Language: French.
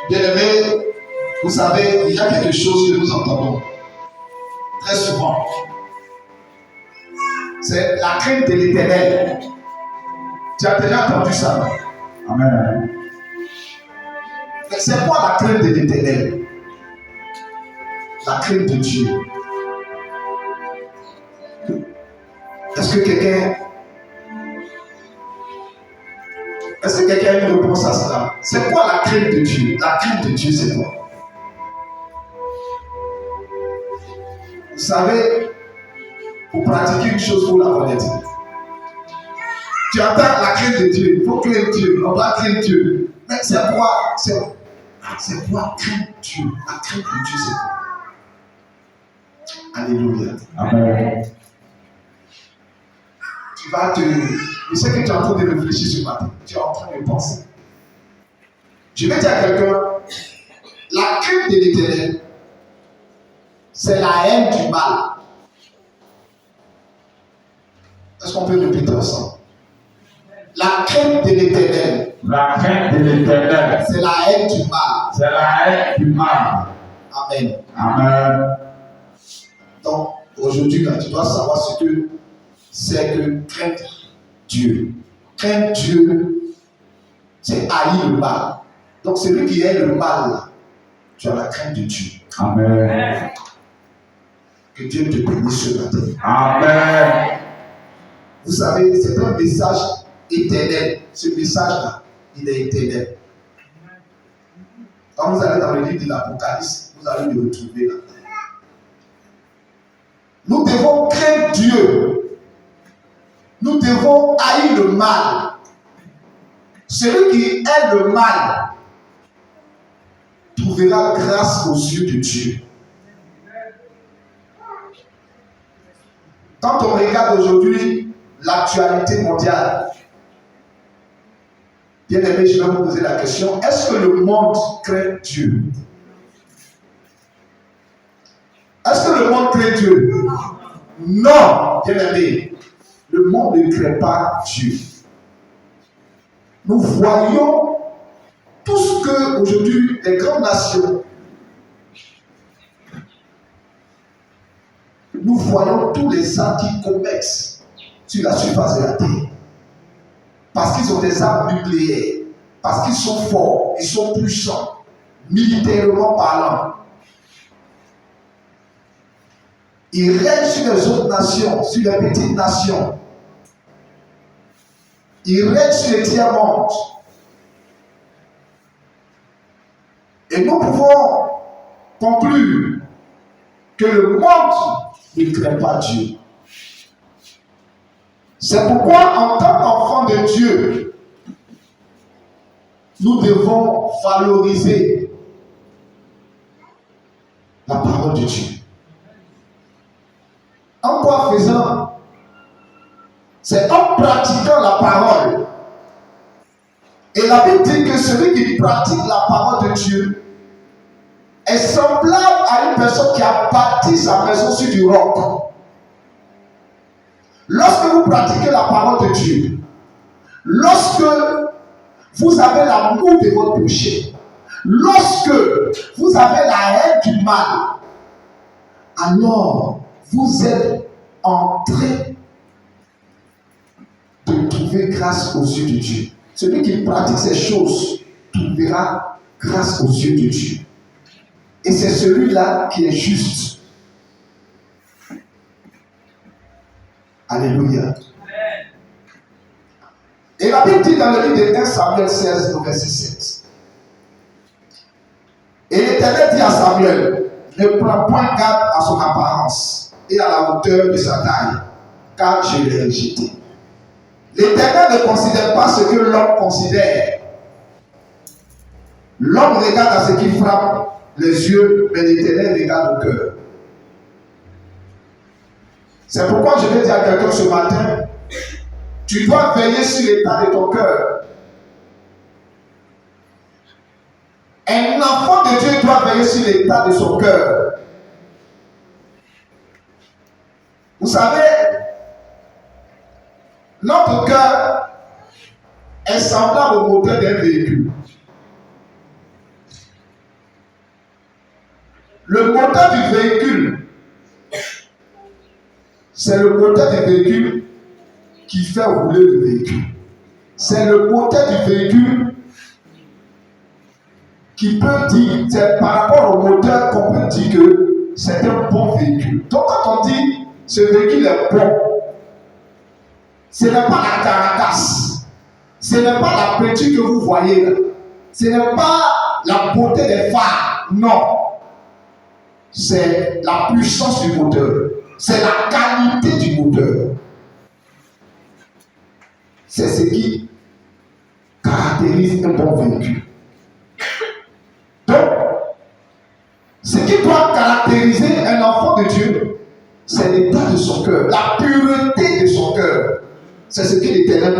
Bien-aimés, vous savez, il y a quelque chose que nous entendons très souvent. C'est la crainte de l'Éternel. Tu as déjà entendu ça? Amen. Mais c'est quoi la crainte de l'Éternel? La crainte de Dieu. Est-ce que quelqu'un a une réponse à cela? C'est quoi la crainte de Dieu? La crainte de Dieu, c'est quoi? Vous savez, pour pratiquer une chose, pour la connaître. Tu entends la crainte de Dieu, il faut craindre Dieu, on doit craindre Dieu. Mais c'est quoi? C'est quoi craindre Dieu? La crainte de Dieu, c'est quoi? Alléluia. Amen. Je sais que tu es en train de réfléchir ce matin. Tu es en train de penser. Je vais dire à quelqu'un, la crainte de l'Éternel, c'est la haine du mal. Est-ce qu'on peut répéter ensemble? La crainte de l'Éternel. La crainte de l'Éternel. C'est la haine du mal. C'est la haine du mal. Amen. Amen. Donc, aujourd'hui, là, tu dois savoir ce que c'est que craindre Dieu. Craindre Dieu, c'est haïr le mal. Donc, celui qui hait le mal, là, tu as la crainte de Dieu. Amen. Que Dieu te bénisse ce matin. Amen. Vous savez, c'est un message éternel. Ce message-là, il est éternel. Quand vous allez dans le livre de l'Apocalypse, vous allez le retrouver là. Nous devons craindre Dieu. Nous devons haïr le mal. Celui qui hait le mal trouvera grâce aux yeux de Dieu. Quand on regarde aujourd'hui l'actualité mondiale, bien aimé, je vais vous poser la question, est-ce que le monde craint Dieu? Est-ce que le monde craint Dieu? Non, bien aimé, le monde ne craint pas Dieu. Nous voyons tout ce que aujourd'hui les grandes nations, nous voyons tous les actes qu'ils commettent sur la surface de la terre. Parce qu'ils ont des armes nucléaires, parce qu'ils sont forts, ils sont puissants, militairement parlant. Ils règnent sur les autres nations, sur les petites nations. Ils règnent sur les tiers-mondes. Et nous pouvons conclure que le monde ne craint pas Dieu. C'est pourquoi, en tant qu'enfants de Dieu, nous devons valoriser la parole de Dieu. En quoi faisant? C'est en pratiquant la parole. Et la Bible dit que celui qui pratique la parole de Dieu est semblable à une personne qui a bâti sa maison sur du roc. Lorsque vous pratiquez la parole de Dieu, lorsque vous avez l'amour de votre péché, lorsque vous avez la haine du mal, alors vous êtes en train de trouver grâce aux yeux de Dieu. Celui qui pratique ces choses trouvera grâce aux yeux de Dieu. Et c'est celui-là qui est juste. Alléluia. Et la Bible dit dans le livre de 1 Samuel 16, verset 7. Et l'Éternel dit à Samuel, ne prends point garde à son apparence et à la hauteur de sa taille, car je l'ai rejeté. L'Éternel ne considère pas ce que l'homme considère. L'homme regarde à ce qui frappe les yeux, mais l'Éternel regarde au cœur. C'est pourquoi je vais dire à quelqu'un ce matin, tu dois veiller sur l'état de ton cœur. Un enfant de Dieu doit veiller sur l'état de son cœur. Vous savez, notre cœur est semblable au moteur d'un véhicule. Le moteur du véhicule, c'est le moteur du véhicule qui fait rouler le véhicule. C'est le moteur du véhicule qui peut dire, c'est par rapport au moteur qu'on peut dire que c'est un bon véhicule. Donc quand on dit ce véhicule est bon, ce n'est pas la carapace, ce n'est pas la peinture que vous voyez là, ce n'est pas la beauté des phares, non. C'est la puissance du moteur, c'est la qualité du moteur. C'est ce qui caractérise un bon véhicule. Donc, ce qui doit caractériser un enfant de Dieu, c'est l'état de son cœur, la pureté de son cœur. C'est ce qui l'Éternel